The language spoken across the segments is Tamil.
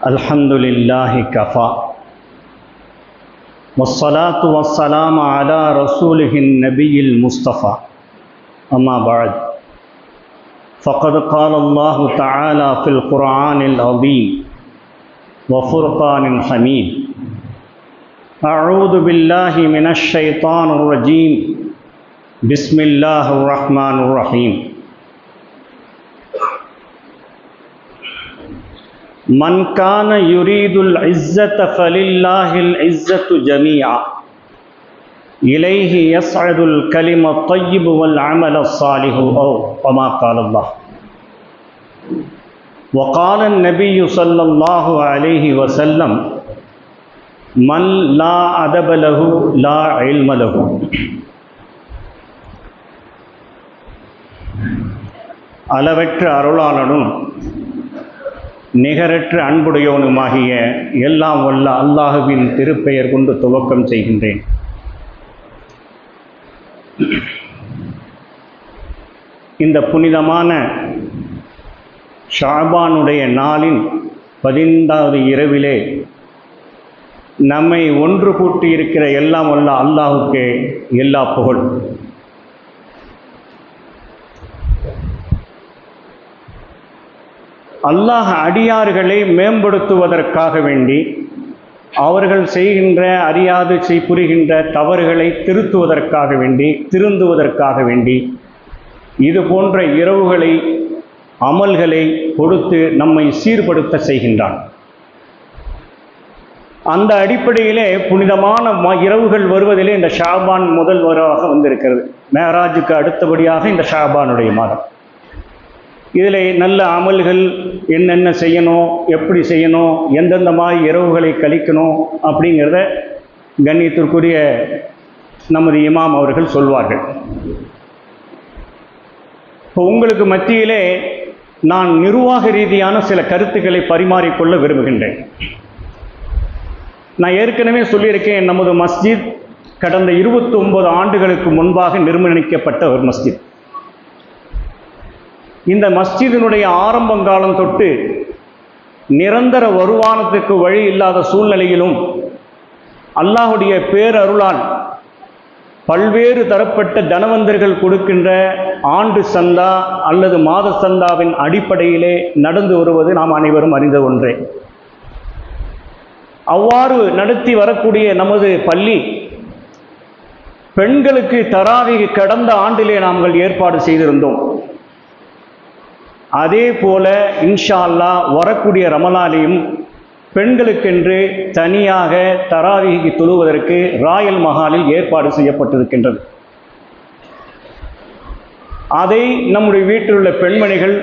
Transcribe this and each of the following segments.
الحمد لله كفى والصلاة والسلام على رسوله النبي المصطفى أما بعد فقد قال الله تعالى في القرآن العظيم وفرقان حميد أعوذ بالله من الشيطان الرجيم بسم الله الرحمن الرحيم من كان يريد العزة فلله العزة جميعا إليه يصعد الكلم الطيب والعمل الصالح أو كما قال الله. وقال النبي صلى الله عليه وسلم من لا أدب له لا علم له. அளவற்ற அருளாளனும் நிகரற்ற அன்புடையவனுமாகிய எல்லாம் வல்ல அல்லாஹுவின் திருப்பெயர் கொண்டு துவக்கம் செய்கின்றேன். இந்த புனிதமான ஷாபானுடைய நாளின் 15வது இரவிலே நம்மை ஒன்று கூட்டி இருக்கிற எல்லாம் வல்ல அல்லாஹுக்கே எல்லா புகழ். அல்லாஹ் அடியார்களை மேம்படுத்துவதற்காக வேண்டி அவர்கள் செய்கின்ற அறியாது புரிகின்ற தவறுகளை திருத்துவதற்காக வேண்டி திருந்துவதற்காக வேண்டி இது போன்ற இரவுகளை அமல்களை கொடுத்து நம்மை சீர்படுத்த செய்கின்றான். அந்த அடிப்படையிலே புனிதமான இரவுகள் வருவதிலே இந்த ஷாபான் முதல் வரவாக வந்திருக்கிறது. மேராஜுக்கு அடுத்தபடியாக இந்த ஷாபானுடைய மாதம். இதில் நல்ல அமல்கள் என்னென்ன செய்யணும், எப்படி செய்யணும், எந்தெந்த மாதிரி இரவுகளை கழிக்கணும் அப்படிங்கிறத கண்ணியத்திற்குரிய நமது இமாம் அவர்கள் சொல்வார்கள். இப்போ உங்களுக்கு மத்தியிலே நான் நிர்வாக ரீதியான சில கருத்துக்களை பரிமாறிக்கொள்ள விரும்புகின்றேன். நான் ஏற்கனவே சொல்லியிருக்கேன், நமது மஸ்ஜித் கடந்த 29 ஆண்டுகளுக்கு முன்பாக நிர்மாணிக்கப்பட்ட ஒரு மஸ்ஜித். இந்த மஸ்ஜிதினுடைய ஆரம்பங்காலம் தொட்டு நிரந்தர வருமானத்துக்கு வழி இல்லாத சூழ்நிலையிலும் அல்லாஹுடைய பேரருளால் பல்வேறு தரப்பட்ட தனவந்தர்கள் கொடுக்கின்ற ஆண்டு சந்தா அல்லது மாத சந்தாவின் அடிப்படையிலே நடந்து வருவது நாம் அனைவரும் அறிந்த ஒன்றே. அவ்வாறு நடத்தி வரக்கூடிய நமது பள்ளி பெண்களுக்கு தராவிஹ் கடந்த ஆண்டிலே நாங்கள் ஏற்பாடு செய்திருந்தோம். அதே போல இன்ஷா அல்லாஹ் வரக்கூடிய ரமலானிலும் பெண்களுக்கென்று தனியாக தராவிஹ் தொழுவதற்கு ராயல் மஹாலில் ஏற்பாடு செய்யப்பட்டிருக்கின்றது. அதை நம்முடைய வீட்டில் உள்ள பெண்மணிகள்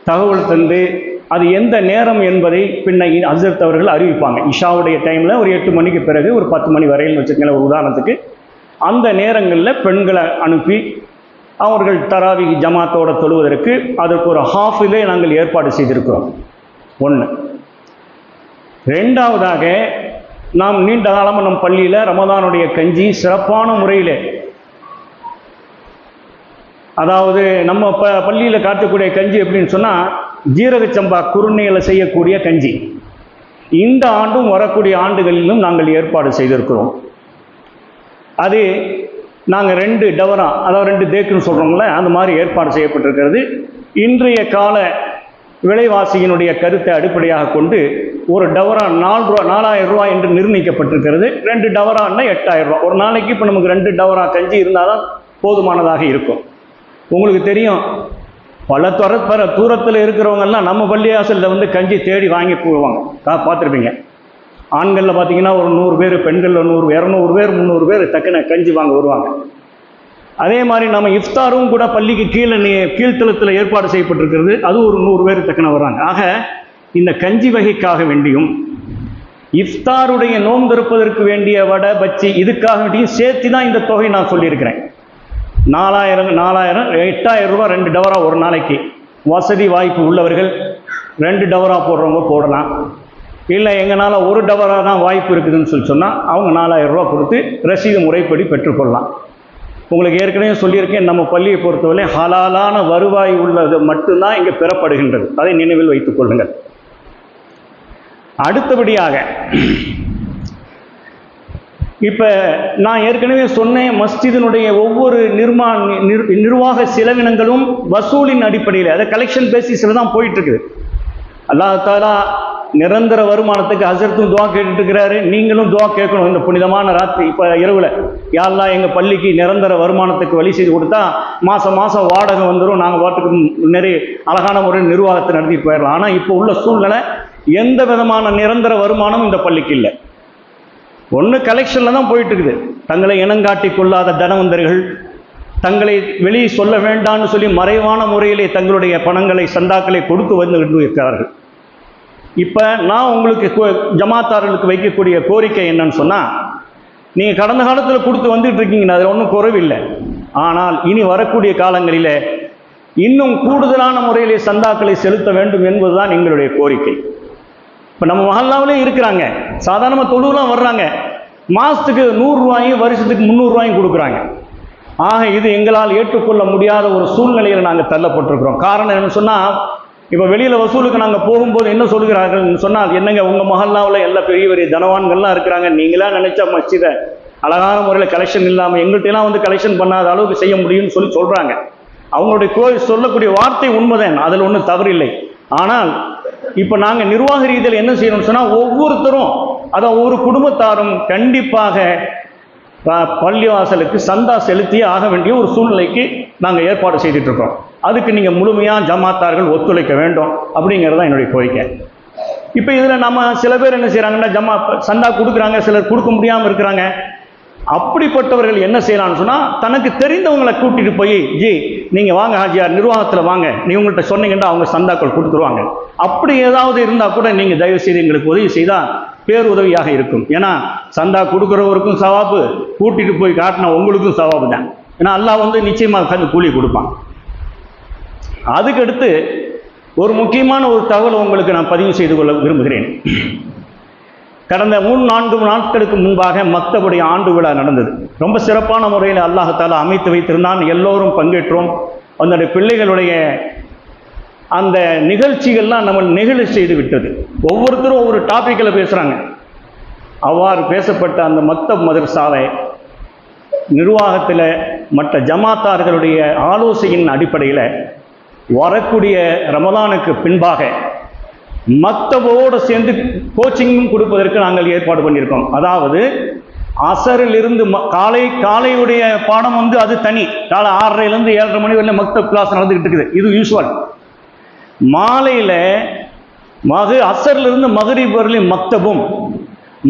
தகவல் தந்து அது எந்த நேரம் என்பதை பின்ன ஹஸ்ரத் அவர்கள் அறிவிப்பாங்க. இஷாவுடைய டைமில் ஒரு 8 மணிக்கு பிறகு ஒரு 10 மணி வரையில் வச்சுக்கங்களேன் ஒரு உதாரணத்துக்கு. அந்த நேரங்களில் பெண்களை அனுப்பி அவர்கள் தராவிஹ் ஜமாத்தோடு தொழுவதற்கு அதற்கு ஒரு ஹாஃபிலே நாங்கள் ஏற்பாடு செய்திருக்கிறோம். ஒன்று. ரெண்டாவதாக நாம் நீண்ட காலமாக நம் பள்ளியில் ரமதானுடைய கஞ்சி சிறப்பான முறையில், அதாவது நம்ம பள்ளியில் காட்டக்கூடிய கஞ்சி எப்படின்னு சொன்னால் ஜீரக சம்பா குறுநீயில் செய்யக்கூடிய கஞ்சி. இந்த ஆண்டும் வரக்கூடிய ஆண்டுகளிலும் நாங்கள் ஏற்பாடு செய்திருக்கிறோம். அது நாங்கள் 2 டவரா, அதாவது 2 தேக்குன்னு சொல்கிறோங்களே, அந்த மாதிரி ஏற்பாடு செய்யப்பட்டிருக்கிறது. இன்றைய கால விலைவாசியினுடைய கருத்தை அடிப்படையாக கொண்டு ஒரு டவரா 4000 ரூபா என்று நிர்ணயிக்கப்பட்டிருக்கிறது. 2 டவரான்னா 8000 ரூபா. ஒரு நாளைக்கு இப்போ நமக்கு 2 டவரா கஞ்சி இருந்தால் தான் போதுமானதாக இருக்கும். உங்களுக்கு தெரியும், பல தூரத்தில் இருக்கிறவங்கெல்லாம் நம்ம பள்ளியாசலில் வந்து கஞ்சி தேடி வாங்கி போவாங்க. பார்த்துருப்பீங்க. ஆண்களில் பார்த்தீங்கன்னா ஒரு 100 பேர், பெண்களில் 100, 200 பேர், 300 பேர் டக்குன்னு கஞ்சி வாங்க வருவாங்க. அதே மாதிரி நம்ம இஃப்தாரும் கூட பள்ளிக்கு கீழ்த்தளத்தில் ஏற்பாடு செய்யப்பட்டிருக்கிறது. அது ஒரு 100 பேர் டக்குன்னு வர்றாங்க. ஆக இந்த கஞ்சி வகைக்காக வேண்டியும் இஃப்தாருடைய நோன்பு வேண்டிய வடை பச்சி இதுக்காக வேண்டியும் சேர்த்து தான் இந்த தொகை நான் சொல்லியிருக்கிறேன். 4000 8000 ரூபா 2 டவரா ஒரு நாளைக்கு. வசதி வாய்ப்பு உள்ளவர்கள் 2 டவரா போடுறவங்க போடலாம். இல்லை எங்களால் 1 டவரா தான் வாய்ப்பு இருக்குதுன்னு சொன்னால் அவங்க 4000 ரூபா கொடுத்து ரசீது முறைப்படி பெற்றுக்கொள்ளலாம். உங்களுக்கு ஏற்கனவே சொல்லியிருக்கேன், நம்ம பள்ளியை பொறுத்தவரை ஹலாலான வருவாய் உள்ளது மட்டும்தான் இங்கே பெறப்படுகின்றது. அதை நினைவில் வைத்துக் கொள்ளுங்கள். அடுத்தபடியாக இப்போ நான் ஏற்கனவே சொன்னேன், மஸ்ஜிதினுடைய ஒவ்வொரு நிர்வாக செலவினங்களும் வசூலின் அடிப்படையில், அதை கலெக்ஷன் பேசிஸில் தான் போயிட்டுருக்குது. அல்லாஹ் தஆலா நிரந்தர வருமானத்துக்கு ஹஸரத்தும் துவா கேட்டுட்டு இருக்கிறாரு, நீங்களும் துவா கேட்கணும். இந்த புனிதமான ராத்திரி இப்போ இரவில், யா அல்லாஹ் எங்கள் பள்ளிக்கு நிரந்தர வருமானத்துக்கு வழி செய்து கொடுத்தா மாதம் மாதம் வாடகை வந்துடும், நாங்கள் வாட்டுக்கு நிறைய அழகான முறையில் நிர்வாகத்தை நடத்திட்டு போயிடலாம். ஆனால் இப்போ உள்ள சூழ்நிலை எந்த விதமான நிரந்தர வருமானம் இந்த பள்ளிக்கு இல்லை. ஒன்று கலெக்ஷனில் தான் போயிட்டு இருக்குது. தங்களை இனங்காட்டி கொள்ளாத தனவந்தர்கள், தங்களை வெளியே சொல்ல வேண்டாம்னு சொல்லி மறைவான முறையிலே தங்களுடைய பணங்களை சந்தாக்களை கொடுத்து வந்து இருக்கிறார்கள். இப்போ நான் உங்களுக்கு ஜமாத்தார்களுக்கு வைக்கக்கூடிய கோரிக்கை என்னன்னு சொன்னால், நீங்கள் கடந்த காலத்தில் கொடுத்து வந்துட்டு இருக்கீங்க, அதில் ஒன்றும் குறைவில்லை. ஆனால் இனி வரக்கூடிய காலங்களில் இன்னும் கூடுதலான முறையிலே சந்தாக்களை செலுத்த வேண்டும் என்பதுதான் எங்களுடைய கோரிக்கை. இப்போ நம்ம மஹல்லாவிலே இருக்கிறாங்க, சாதாரணமாக தொழுலாம் வர்றாங்க, மாதத்துக்கு 100 ரூபாயும் வருஷத்துக்கு 300 ரூபாயும் கொடுக்குறாங்க. ஆக இது எங்களால் ஏற்றுக்கொள்ள முடியாத ஒரு சூழ்நிலையில் நாங்கள் தள்ளப்பட்டிருக்கிறோம். காரணம் என்னன்னு சொன்னால், இப்போ வெளியில் வசூலுக்கு நாங்கள் போகும்போது என்ன சொல்கிறார்கள்னு சொன்னால், என்னங்க உங்கள் மஹல்லாவில் எல்லா பெரிய பெரிய தனவான்கள்லாம் இருக்கிறாங்க, நீங்களாம் நினச்சா மஸ்ஜிதை அழகான முறையில் கலெக்ஷன் இல்லாமல் எங்கள்கிட்டலாம் வந்து கலெக்ஷன் பண்ணாத அளவுக்கு செய்ய முடியும்னு சொல்லி சொல்கிறாங்க. அவங்களுடைய சொல்லக்கூடிய வார்த்தை உண்மைதான், அதில் ஒன்றும் தவறில்லை. ஆனால் இப்போ நாங்கள் நிர்வாக ரீதியில் என்ன செய்யணும்னு சொன்னால், ஒவ்வொருத்தரும் அதான் ஒவ்வொரு குடும்பத்தாரும் கண்டிப்பாக பள்ளிவாசலுக்கு சந்தா செலுத்தியே ஆக வேண்டிய ஒரு சூழ்நிலைக்கு நாங்கள் ஏற்பாடு செய்துட்ருக்கோம். அதுக்கு நீங்கள் முழுமையாக ஜமாத்தார்கள் ஒத்துழைக்க வேண்டும் அப்படிங்கிறது தான் என்னுடைய கோரிக்கை. இப்போ இதில் நம்ம சில பேர் என்ன செய்கிறாங்கன்னா, சந்தா கொடுக்குறாங்க, சிலர் கொடுக்க முடியாமல் இருக்கிறாங்க. அப்படிப்பட்டவர்கள் என்ன செய்யலாம்னு சொன்னால், தனக்கு தெரிந்தவங்களை கூட்டிகிட்டு போய், ஜி நீங்கள் வாங்க ஹாஜியார் நிர்வாகத்தில் வாங்க, நீ உங்கள்கிட்ட சொன்னீங்கன்னா அவங்க சந்தாக்கள் கொடுத்துருவாங்க. அப்படி ஏதாவது இருந்தால் கூட நீங்கள் தயவு செய்து எங்களுக்கு உதவி செய்தால் பேருதவியாக இருக்கும். ஏன்னா சந்தா கொடுக்குறவருக்கும் சவாபு, கூட்டிகிட்டு போய் காட்டின உங்களுக்கும் சவாபு தான். ஏன்னா அல்லாஹ் வந்து நிச்சயமாக கண்டு கூலி கொடுப்பான். அதுக்கடுத்து ஒரு முக்கியமான ஒரு தகவலை உங்களுக்கு நான் பதிவு செய்து கொள்ள விரும்புகிறேன். கடந்த 3-4 நாட்களுக்கு முன்பாக மக்தபுடைய ஆண்டு விழா நடந்தது. ரொம்ப சிறப்பான முறையில் அல்லாஹ் தஆலா அமைத்து வைத்திருந்தான். எல்லோரும் பங்கேற்றோம். அந்த பிள்ளைகளுடைய அந்த நிகழ்ச்சிகள்லாம் நம்ம நெகிழ செய்து விட்டது. ஒவ்வொருத்தரும் ஒவ்வொரு டாப்பிக்கில் பேசுகிறாங்க. அவ்வாறு பேசப்பட்ட அந்த மக்தப் மதரசாவை நிர்வாகத்தில் மற்ற ஜமாத்தார்களுடைய ஆலோசனையின் அடிப்படையில் வரக்கூடிய ரமலானுக்கு பின்பாக மக்தபோடு சேர்ந்து கோச்சிங்கும் கொடுப்பதற்கு நாங்கள் ஏற்பாடு பண்ணியிருக்கோம். அதாவது அசரிலிருந்து காலையுடைய பாடம் வந்து அது தனி, காலை 6:30 7:30 மணி வரையிலும் மக்தப் கிளாஸ் நடந்துக்கிட்டு இருக்குது, இது யூஸ்வல். மாலையில் அசரிலிருந்து மகரீப் வரையிலும் மக்தபும்,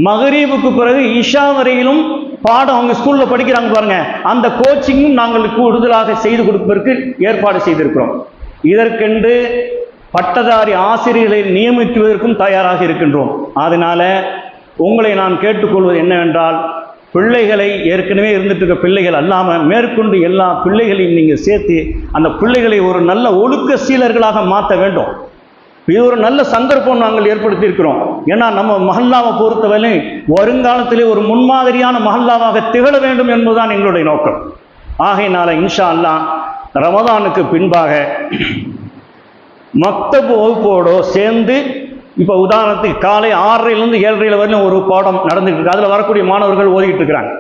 மகரீபுக்கு பிறகு இஷா வரையிலும் பாடம் அவங்க ஸ்கூலில் படிக்கிறாங்க பாருங்க, அந்த கோச்சிங்கும் நாங்கள் கூடுதலாக செய்து கொடுப்பதற்கு ஏற்பாடு செய்திருக்கிறோம். இதற்கென்று பட்டதாரி ஆசிரியர்களை நியமிக்குவதற்கும் தயாராக இருக்கின்றோம். அதனால உங்களை நான் கேட்டுக்கொள்வது என்னவென்றால், பிள்ளைகளை ஏற்கனவே இருந்துட்டு இருக்க பிள்ளைகள் அல்லாமல் மேற்கொண்டு எல்லா பிள்ளைகளையும் நீங்கள் சேர்த்து அந்த பிள்ளைகளை ஒரு நல்ல ஒழுக்க சீலர்களாக மாற்ற வேண்டும். இது ஒரு நல்ல சந்தர்ப்பம் நாங்கள் ஏற்படுத்தி இருக்கிறோம். ஏன்னா நம்ம மஹல்லாவை பொறுத்தவரை வருங்காலத்திலே ஒரு முன்மாதிரியான மஹல்லாவாக திகழ வேண்டும் என்பதுதான் எங்களுடைய நோக்கம். ஆகையினால இன்ஷா அல்லாஹ் ரமதானுக்கு பின்பாக மக்தப் வகுப்போடு சேர்ந்து, இப்போ உதாரணத்துக்கு காலை 6:30 7:30 வரையிலும் ஒரு பாடம் நடந்துகிட்டு இருக்கு, அதில் வரக்கூடிய மாணவர்கள் ஓதிக்கிட்டு இருக்கிறாங்க.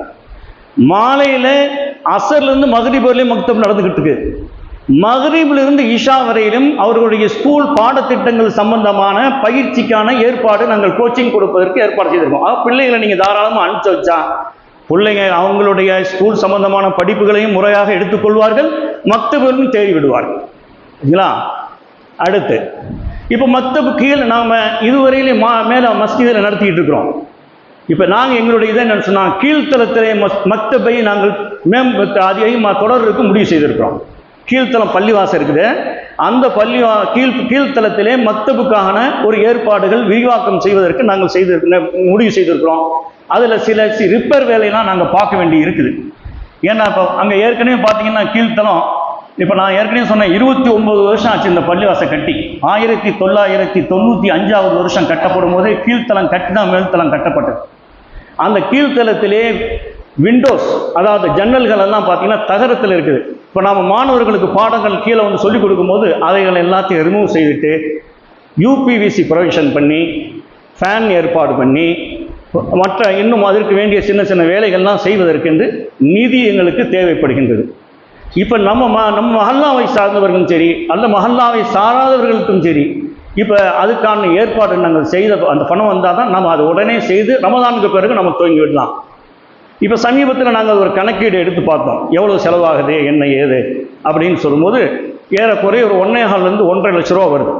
மாலையில் அசர்லேருந்து மகரீப் வரையிலும் மக்தப் நடந்துக்கிட்டு இருக்கு. மகரீபிலிருந்து இஷா வரையிலும் அவர்களுடைய ஸ்கூல் பாடத்திட்டங்கள் சம்பந்தமான பயிற்சிக்கான ஏற்பாடு நாங்கள் கோச்சிங் கொடுப்பதற்கு ஏற்பாடு செய்திருக்கோம். பிள்ளைகளை நீங்கள் தாராளமாக அனுப்பிச்சு வச்சா பிள்ளைங்க அவங்களுடைய ஸ்கூல் சம்பந்தமான படிப்புகளையும் முறையாக எடுத்துக்கொள்வார்கள், மக்தபிலும் தேடி விடுவார்கள். சரிங்களா? அடுத்து இப்போ மக்தபு கீழே நாம் இதுவரையிலே மேலே மஸ்ஜிதில் நடத்திக்கிட்டு இருக்கிறோம். இப்போ நாங்கள் எங்களுடைய இதை என்னென்னு சொன்னால், கீழ்த்தளத்திலே மக்தபை நாங்கள் அதிகமாக தொடர்றதுக்கு முடிவு செய்திருக்கிறோம். கீழ்த்தளம் பள்ளிவாசல் இருக்குது, அந்த கீழ்த்தளத்திலே மக்தபுக்கான ஒரு ஏற்பாடுகள் விரிவாக்கம் செய்வதற்கு நாங்கள் முடிவு செய்திருக்கிறோம். அதில் சில ரிப்பேர் வேலையெல்லாம் நாங்கள் பார்க்க வேண்டி இருக்குது. ஏன்னா இப்போ அங்கே ஏற்கனவே பார்த்தீங்கன்னா கீழ்த்தளம், இப்போ நான் ஏற்கனவே சொன்னேன் 29 வருஷம் ஆச்சு இந்த பள்ளிவாசல் கட்டி. 1995 வருஷம் கட்டப்படும் போதே கீழ்த்தளம் கட்டி தான் மேல்தளம் கட்டப்பட்டது. அந்த கீழ்த்தளத்திலே விண்டோஸ், அதாவது ஜன்னல்கள் எல்லாம் பார்த்தீங்கன்னா தகரத்தில் இருக்குது. இப்போ நாம் மாணவர்களுக்கு பாடங்கள் கீழே வந்து சொல்லிக் கொடுக்கும்போது அதைகள் எல்லாத்தையும் ரிமூவ் செய்துட்டு யூபிவிசி ப்ரொவிஷன் பண்ணி ஃபேன் ஏற்பாடு பண்ணி மற்ற இன்னும் அதற்கு வேண்டிய சின்ன சின்ன வேலைகள்லாம் செய்வதற்கென்று நிதி எங்களுக்கு தேவைப்படுகின்றது. இப்போ நம்ம மஹல்லாவை சார்ந்தவர்களும் சரி அல்ல மஹல்லாவை சாராதவர்களுக்கும் சரி இப்போ அதுக்கான ஏற்பாடு நாங்கள் செய்த அந்த பணம் வந்தால் தான் நம்ம அதை உடனே செய்து ரமதானுக்கு பிறகு நம்ம துவங்கி விடலாம். இப்போ சமீபத்தில் நாங்கள் ஒரு கணக்கீடு எடுத்து பார்த்தோம், எவ்வளோ செலவாகுது என்ன ஏது அப்படின்னு சொல்லும்போது ஏறக்குறைய ஒரு 1.5 to 1.5 லட்ச ரூபா வருது.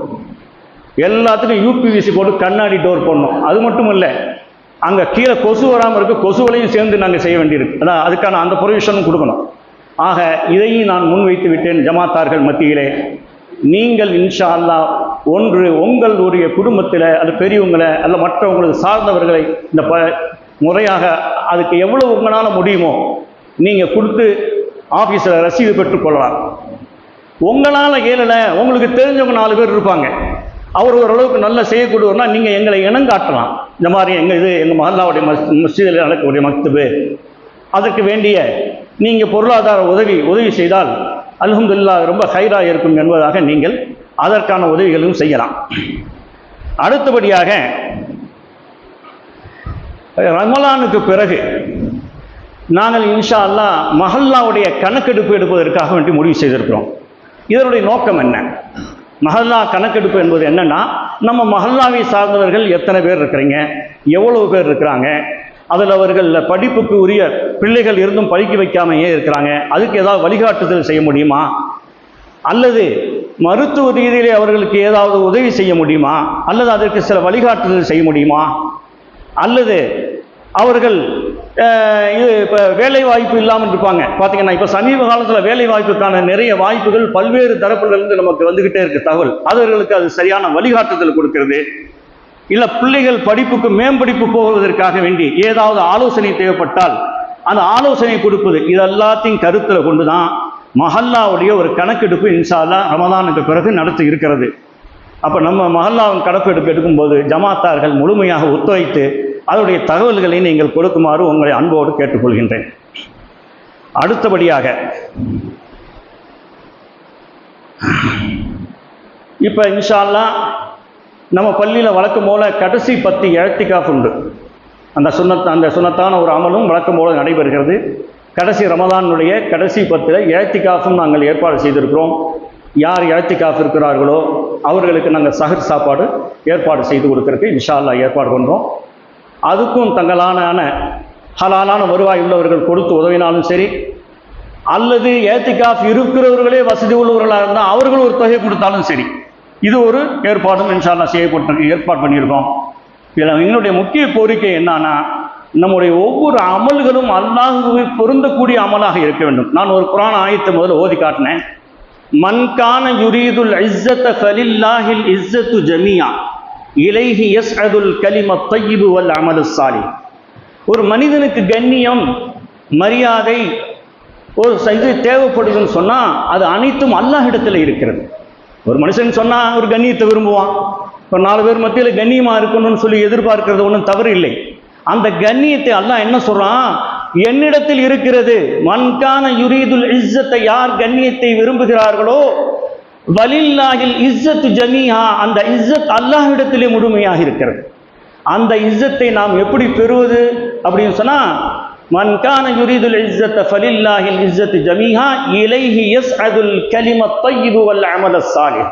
எல்லாத்துக்கும் யூபிவிசி போட்டு கண்ணாடி டோர் போடணும். அது மட்டும் இல்லை, அங்கே கீழே கொசு வராமல் இருக்க கொசுவலையும் சேர்ந்து நாங்கள் செய்ய வேண்டியிருக்கு. அதான் அதுக்கான அந்த ப்ரொவிஷனும் கொடுக்கணும். ஆக இதையும் நான் முன்வைத்து விட்டேன் ஜமாத்தார்கள் மத்தியிலே. நீங்கள் இன்ஷா அல்லாஹ் ஒன்று உங்களுடைய குடும்பத்தில் அல்ல பெரியவங்களை அல்ல மற்றவங்களுக்கு சார்ந்தவர்களை இந்த முறையாக அதுக்கு எவ்வளவு உங்களால் முடியுமோ நீங்கள் கொடுத்து ஆஃபீஸில் ரசீது பெற்றுக்கொள்ளலாம். உங்களால் ஏழலை, உங்களுக்கு தெரிஞ்சவங்க 4 பேர் இருப்பாங்க, அவர் ஓரளவுக்கு நல்லா செய்யக்கூடியவர்னா நீங்கள் எங்களை இனங்காட்டலாம். இந்த மாதிரி எங்கள் மஹல்லாவுடைய மஸ்ஜிதில் நடக்கக்கூடிய மக்தபு, அதற்கு வேண்டிய நீங்கள் பொருளாதார உதவி செய்தால் அல்ஹம்துலில்லாஹ் ரொம்ப ஹைராக இருக்கும் என்பதாக நீங்கள் அதற்கான உதவிகளும் செய்யலாம். அடுத்தபடியாக ரமலானுக்கு பிறகு நாங்கள் இன்ஷா அல்லாஹ் மஹல்லாவுடைய கணக்கெடுப்பு எடுப்பதற்காக வேண்டி முடிவு செய்திருக்கிறோம். இதனுடைய நோக்கம் என்ன? மஹல்லா கணக்கெடுப்பு என்பது என்னன்னா, நம்ம மஹல்லாவை சார்ந்தவர்கள் எத்தனை பேர் இருக்கிறீங்க, எவ்வளவு பேர் இருக்கிறாங்க, அதில் அவர்கள் படிப்புக்கு உரிய பிள்ளைகள் இருந்தும் படிக்க வைக்காமல் ஏன் இருக்கிறாங்க, அதுக்கு ஏதாவது வழிகாட்டுதல் செய்ய முடியுமா, அல்லது மருத்துவ ரீதியிலே அவர்களுக்கு ஏதாவது உதவி செய்ய முடியுமா, அல்லது அதற்கு சில வழிகாட்டுதல் செய்ய முடியுமா, அல்லது அவர்கள் இப்போ வேலை வாய்ப்பு இல்லாமல் இருப்பாங்க. பார்த்தீங்கன்னா இப்போ சமீப காலத்தில் வேலை வாய்ப்புக்கான நிறைய வாய்ப்புகள் பல்வேறு தரப்பிலிருந்து நமக்கு வந்துக்கிட்டே இருக்கு தகவல். அவர்களுக்கு அது சரியான வழிகாட்டுதல் கொடுக்கிறது. இல்லை பிள்ளைகள் படிப்புக்கு மேம்படிப்பு போவதற்காக வேண்டி ஏதாவது ஆலோசனை தேவைப்பட்டால் அந்த ஆலோசனை கொடுப்பது, இது எல்லாத்தையும் கருத்தில் கொண்டு தான் மஹல்லாவுடைய ஒரு கணக்கெடுப்பு இன்ஷா அல்லாஹ் ரமதானுக்கு பிறகு நடத்தி இருக்கிறது. அப்போ நம்ம மஹல்லாவின் கணக்கெடுப்பு எடுக்கும்போது ஜமாத்தார்கள் முழுமையாக ஒத்துழைத்து அதனுடைய தகவல்களை நீங்கள் கொடுக்குமாறு உங்களை அன்போடு கேட்டுக்கொள்கின்றேன். அடுத்தபடியாக இப்போ இன்ஷா அல்லாஹ் நம்ம பள்ளியில் வழக்கம் போல கடைசி 10 இஅ்திகாஃப் உண்டு. அந்த சுன்னத்தான ஒரு அமலும் வழக்கம் போல நடைபெறுகிறது. கடைசி ரமதானுடைய கடைசி 10 இஅ்திகாஃபும் நாங்கள் ஏற்பாடு செய்திருக்கிறோம். யார் இஅ்திகாஃப் இருக்கிறார்களோ அவர்களுக்கு நாங்கள் சஹர் சாப்பாடு ஏற்பாடு செய்து கொடுக்கறதுக்கு இன்ஷா அல்லாஹ் ஏற்பாடு பண்ணுறோம். அதுக்கும் தங்களான ஹலாலான வருவாய் உள்ளவர்கள் கொடுத்து உதவினாலும் சரி, அல்லது இஅ்திகாஃப் இருக்கிறவர்களே வசதி உள்ளவர்களாக இருந்தால் அவர்கள் ஒரு தொகை கொடுத்தாலும் சரி, இது ஒரு ஏற்பாடும் இன்ஷா அல்லாஹ் செய்யப்பட்டிருக்கு, ஏற்பாடு பண்ணியிருக்கோம். இதில் எங்களுடைய முக்கிய கோரிக்கை என்னன்னா, நம்முடைய ஒவ்வொரு அமல்களும் அல்லாஹ்வுக்கு பொருந்தக்கூடிய அமலாக இருக்க வேண்டும். நான் ஒரு குர்ஆன் ஆயத்தை முதல்ல ஓதி காட்டினேன். மன்கான யுரீதுல் இஸ்ஸத ஃபலில்லாஹில் இஸ்ஸத்து ஜமீஆ இலைஹி யஸ்அதுல் கலிமத் தய்யிபு வல் அமலுஸ் சாலிஹ். ஒரு மனிதனுக்கு கண்ணியம் மரியாதை ஒரு இது தேவைப்படுதுன்னு சொன்னால் அது அனைத்தும் அல்லாஹ்விடத்தில் இருக்கிறது. ஒரு மனுஷன் சொன்னால் ஒரு கண்ணியத்தை விரும்புவான். இப்போ 4 பேர் மத்தியில் கண்ணியமாக இருக்கணும்னு சொல்லி எதிர்பார்க்கிறது ஒன்றும் தவறு இல்லை. அந்த கண்ணியத்தை அல்லாஹ் என்ன சொல்கிறான், என்னிடத்தில் இருக்கிறது. மன்கான யுரீதுல் இஸ்ஸத்தை, யார் கண்ணியத்தை விரும்புகிறார்களோ, வலில்லாஹில் இஸ்ஸத்து ஜமீஆ, அந்த இஸ்ஸத் அல்லாஹ்விடத்திலே முழுமையாக இருக்கிறது. அந்த இஸ்ஸத்தை நாம் எப்படி பெறுவது அப்படின்னு சொன்னால், மன்கான யுரீதுல் இஸ்ஸத்த ஃபலில்லாஹில் இஸ்ஸத்து ஜமீஆ இலைஹி யஸ்அதுல் கலிமத் தய்யிபு வல் அமலுஸ் சாலிஹ்.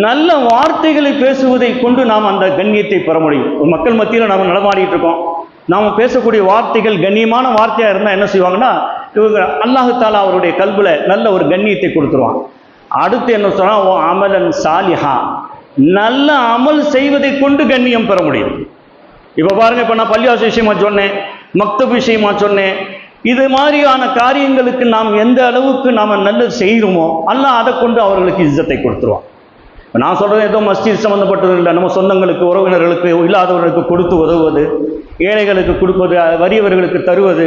நல்ல வார்த்தைகளை பேசுவதை கொண்டு நாம் அந்த கண்ணியத்தை பெற முடியும். மக்கள் மத்தியில் நாம் நடமாடிட்டு இருக்கோம், நாம் பேசக்கூடிய வார்த்தைகள் கண்ணியமான வார்த்தையாக இருந்தால் என்ன செய்வாங்கன்னா, இவங்க அல்லாஹு தாலா அவருடைய கல்புல நல்ல ஒரு கண்ணியத்தை கொடுத்துருவான். அடுத்து என்ன சொன்னால், ஓ அமலன் சாலிஹா, நல்ல அமல் செய்வதை கொண்டு கண்ணியம் பெற முடியும். இப்போ பாருங்க, இப்போ நான் பள்ளிவாசல் விஷயமா சொன்னேன், மக்தப் விஷயமா சொன்னேன். இது மாதிரியான காரியங்களுக்கு நாம் எந்த அளவுக்கு நாம் நல்லது செய்கிறோமோ அல்லாஹ் அதை கொண்டு அவர்களுக்கு இஸ்ஸத்தை கொடுத்துருவான். இப்போ நான் சொல்கிறது ஏதோ மஸ்ஜித் சம்மந்தப்பட்டது இல்லை. நம்ம சொந்தங்களுக்கு, உறவினர்களுக்கு, இல்லாதவர்களுக்கு கொடுத்து உதவுவது, ஏழைகளுக்கு கொடுப்பது, வறியவர்களுக்கு தருவது,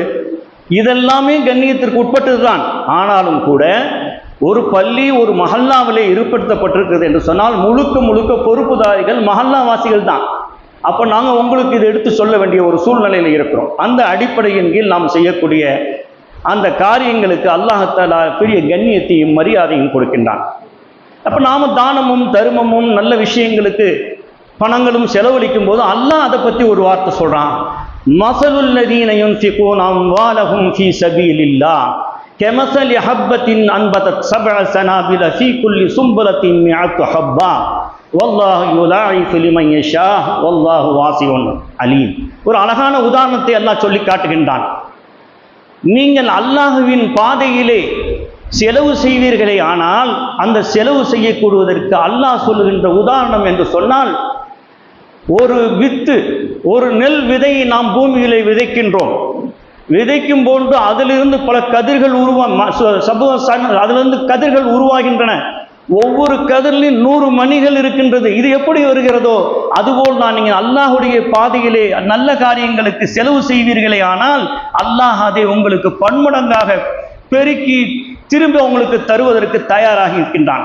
இதெல்லாமே கண்ணியத்திற்கு உட்பட்டது தான். ஆனாலும் கூட ஒரு பள்ளி ஒரு மஹல்லாவிலே ஏற்படுத்தப்பட்டிருக்கிறது என்று சொன்னால் முழுக்க பொறுப்புதாரிகள் மஹல்லாவாசிகள் தான். அப்போ நாங்கள் உங்களுக்கு இதை எடுத்து சொல்ல வேண்டிய ஒரு சூழ்நிலையில் இருக்கிறோம். அந்த அடிப்படையின் கீழ் நாம் செய்யக்கூடிய அந்த காரியங்களுக்கு அல்லாஹ் தஆலா பெரிய கண்ணியத்தையும் மரியாதையும் கொடுக்கின்றான். அப்போ நாம் தானமும் தர்மமும் நல்ல விஷயங்களுக்கு பணங்களும் செலவழிக்கும் போது அல்லாஹ் அதை பற்றி ஒரு வார்த்தை சொல்கிறான். மஸலுல் லதீன யுன்ஃபிகூன அம்வாலஹும் ஃபீ ஸபீலில்லாஹ் கமஸலி ஹப்பத்தின் அன்பதத் சப்அ ஸனாபில ஃபீ குல்லி சும்பலத்தின் மிஅத்து ஹப்பா வல்லாஹு யுதாஇஃபு லிமன் யஷா வல்லாஹு வாசிஉன் அலீம். ஒரு அழகான உதாரணத்தை அல்லாஹ் சொல்லி காட்டுகின்றான். நீங்கள் அல்லாஹ்வின் பாதையிலே செலவு செய்வீர்களே, ஆனால் அந்த செலவு செய்யக்கூடுவதற்கு அல்லாஹ் சொல்லுகின்ற உதாரணம் என்று சொன்னால், ஒரு வித்து, ஒரு நெல் விதையை நாம் பூமியிலே விதைக்கின்றோம். விதைக்கும் போது அதிலிருந்து பல கதிர்கள் அதிலிருந்து கதிர்கள் உருவாகின்றன. ஒவ்வொரு கதிரிலும் 100 மணிகள் இருக்கின்றது. இது எப்படி வருகிறதோ அதுபோல் தான் நீங்கள் அல்லாஹுடைய பாதையிலே நல்ல காரியங்களுக்கு செலவு செய்வீர்களே, ஆனால் அல்லாஹ் அதை உங்களுக்கு பன்மடங்காக பெருக்கி திரும்ப உங்களுக்கு தருவதற்கு தயாராகி இருக்கின்றான்.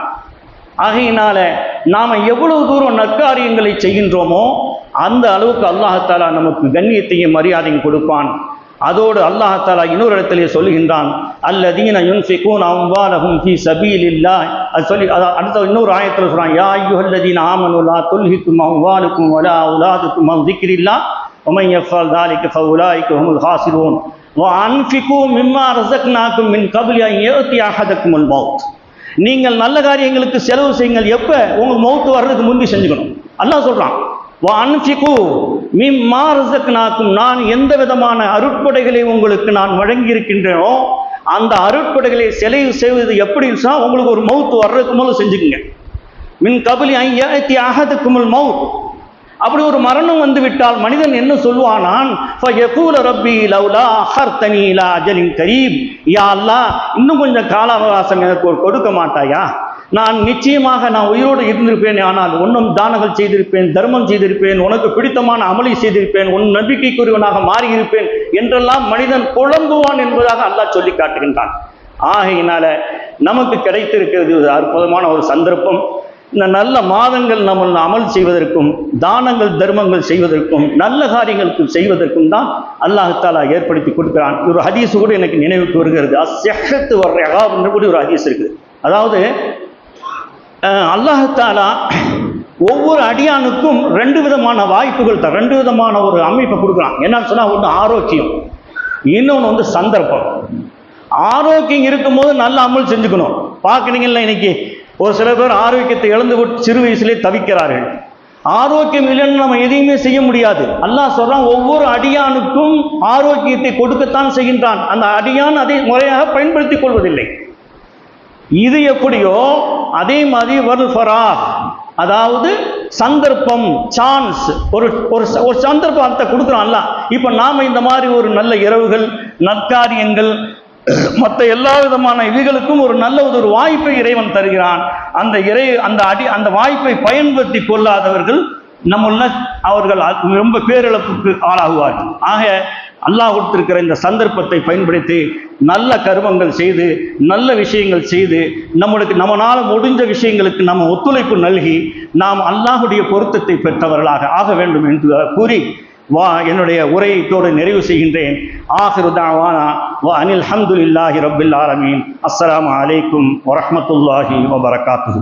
ஆகையினால நாம் எவ்வளவு தூரம் நற்காரியங்களை செய்கின்றோமோ அந்த அளவுக்கு அல்லாஹாலா நமக்கு கண்ணியத்தையும் மரியாதையும் கொடுப்பான். அதோடு அல்லாஹாலா இன்னொரு இடத்திலே சொல்லுகின்றான், அல்லதீன யுன்ஃபிகூன அம்வாலஹும் ஃபீ ஸபீலில்லாஹ். அது சொல்லி அடுத்த இன்னொரு ஆயத்தில் சொல்றான், யா அய்யுஹல்லதீன ஆமனு லா துல்ஹிக்கும் அம்வாலுக்கும் வலா அவுலாதுக்கும் அன் ஸிக்ரில்லாஹ் வமன் யஃஅல் ذلك فأولئك هم الخاسرون وأنفقوا مما رزقناكم من قبل أن يأتي أحدكم الموت. நீங்கள் நல்ல காரியங்களுக்கு செலவு செய்யுங்கள். எப்ப உங்க மௌத் வர்றதுக்கு முன்பு செஞ்சுக்கணும். அல்லாஹ் சொல்றான், வஅன்ஃபிகு மிம்மா ரஸக்னாக்கும், நான் எந்த விதமான அருட்படைகளை உங்களுக்கு நான் வழங்கி இருக்கின்றேனோ அந்த அருட்படைகளை செலவு செய்வது எப்படி சொன்னா, உங்களுக்கு ஒரு மௌத் வர்றதுக்கு முதல்ல செஞ்சுக்குங்க. மின் கபிலி அன் யஅதி அஹதுக்குமுல் மௌத். அப்படி ஒரு மரணம் வந்து விட்டால் மனிதன் என்ன சொல்வானான், ஃபயகூல ரப்பி லவ்லா அஹர்தனி இலா அஜலின் கரீப். யா அல்லாஹ், இன்னும் கொஞ்சம் கால அவகாசம் எனக்கு கொடுக்க மாட்டாயா? நான் நிச்சயமாக உயிரோடு இருந்திருப்பேன், ஆனால் உன்னும் தானங்கள் செய்திருப்பேன், தர்மம் செய்திருப்பேன், உனக்கு பிடித்தமான அமளி செய்திருப்பேன், உன் நம்பிக்கைக்குரியவனாக மாறியிருப்பேன் என்றெல்லாம் மனிதன் புலம்புவான் என்பதாக அல்லாஹ் சொல்லி காட்டுகின்றான். ஆகையினால நமக்கு கிடைத்திருக்கிறது ஒரு அற்புதமான ஒரு சந்தர்ப்பம். இந்த நல்ல மாதங்கள் நம்ம அமல் செய்வதற்கும், தானங்கள் தர்மங்கள் செய்வதற்கும், நல்ல காரியங்களுக்கு செய்வதற்கும் தான் அல்லாஹ் ஏற்படுத்தி கொடுக்கிறான். ஒரு ஹதீஸ் கூட எனக்கு நினைவுக்கு வருகிறது. அஸ்ஸஹத்து வர்ரகாப் என்று கூட ஒரு ஹதீஸ் இருக்குது. அதாவது அல்லாஹ் ஒவ்வொரு அடியானுக்கும் 2 விதமான வாய்ப்புகள் தான், 2 விதமான ஒரு அமைப்பை கொடுக்குறான். என்னன்னு சொன்னால், ஒன்று ஆரோக்கியம், இன்னொன்று வந்து சந்தர்ப்பம். ஆரோக்கியம் இருக்கும்போது நல்ல அமல் செஞ்சுக்கணும். பார்க்குறீங்களா, இன்னைக்கு ஒரு சில பேர் ஆரோக்கியத்தை இழந்து விட்டு சிறு வயசுலேயே தவிக்கிறார்கள். ஆரோக்கியம் இல்லைன்னு நம்ம எதையுமே செய்ய முடியாது. அல்லாஹ் சொல்றான், ஒவ்வொரு அடியானுக்கும் ஆரோக்கியத்தை கொடுக்கத்தான் செய்கின்றான். அந்த அடியான் அதை முறையாக பயன்படுத்திக் கொள்வதில்லை. இது எப்படியோ அதே மாதிரி வல்ஃபராஹ், அதாவது சந்தர்ப்பம், சான்ஸ், ஒரு சந்தர்ப்பத்தை கொடுக்குறான் அல்லாஹ். இப்போ நாம் இந்த மாதிரி ஒரு நல்ல இரவுகள், நற்காரியங்கள், மற்ற எல்லா விதமான இதுகளுக்கும் ஒரு நல்ல ஒரு வாய்ப்பை இறைவன் தருகிறான். அந்த வாய்ப்பை பயன்படுத்தி கொள்ளாதவர்கள் அவர்கள் ரொம்ப பேரிழப்புக்கு ஆளாகுவார்கள். ஆக அல்லாஹ் கொடுத்திருக்கிற இந்த சந்தர்ப்பத்தை பயன்படுத்தி நல்ல கர்மங்கள் செய்து, நல்ல விஷயங்கள் செய்து, நம்மளால முடிஞ்ச விஷயங்களுக்கு நம்ம ஒத்துழைப்பு நல்கி நாம் அல்லாஹுடைய பொருத்தத்தை பெற்றவர்களாக ஆக வேண்டும் என்று கூறி என்னுடைய உரையத்தோடு நிறைவு செய்கின்றேன். ஆகிரு தஅவானா வ அனில் ஹம்துலில்லாஹி ரப்பில் ஆலமீன். அஸ்ஸலாமு அலைக்கும் வரஹ்மத்துல்லாஹி வபரகாத்துஹு.